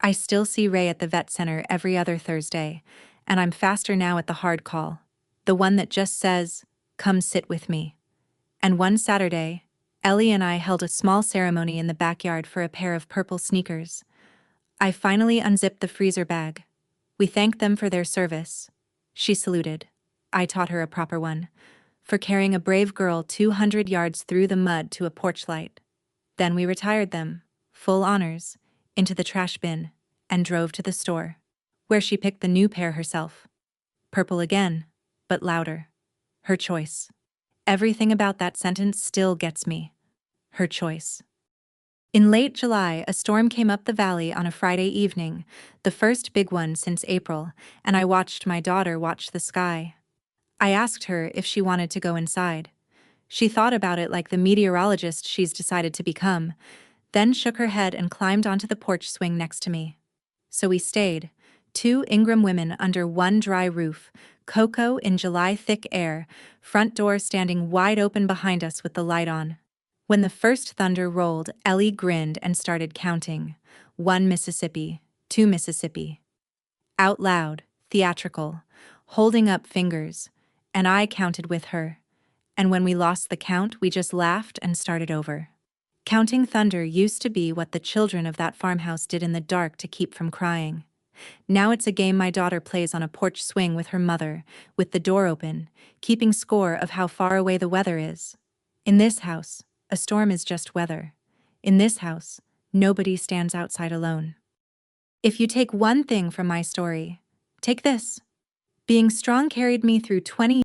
I still see Ray at the vet center every other Thursday, and I'm faster now at the hard call, the one that just says, "Come sit with me." And one Saturday, Ellie and I held a small ceremony in the backyard for a pair of purple sneakers. I finally unzipped the freezer bag. We thanked them for their service. She saluted. I taught her a proper one, for carrying a brave girl 200 yards through the mud to a porch light. Then we retired them, full honors, into the trash bin, and drove to the store, where she picked the new pair herself. Purple again, but louder. Her choice. Everything about that sentence still gets me. Her choice. In late July, a storm came up the valley on a Friday evening, the first big one since April, and I watched my daughter watch the sky. I asked her if she wanted to go inside. She thought about it like the meteorologist she's decided to become, then shook her head and climbed onto the porch swing next to me. So we stayed, two Ingram women under one dry roof, cocoa in July thick air, front door standing wide open behind us with the light on. When the first thunder rolled, Ellie grinned and started counting. 1 Mississippi, 2 Mississippi. Out loud, theatrical, holding up fingers, and I counted with her. And when we lost the count, we just laughed and started over. Counting thunder used to be what the children of that farmhouse did in the dark to keep from crying. Now it's a game my daughter plays on a porch swing with her mother, with the door open, keeping score of how far away the weather is. In this house, a storm is just weather. In this house, nobody stands outside alone. If you take one thing from my story, take this. Being strong carried me through 20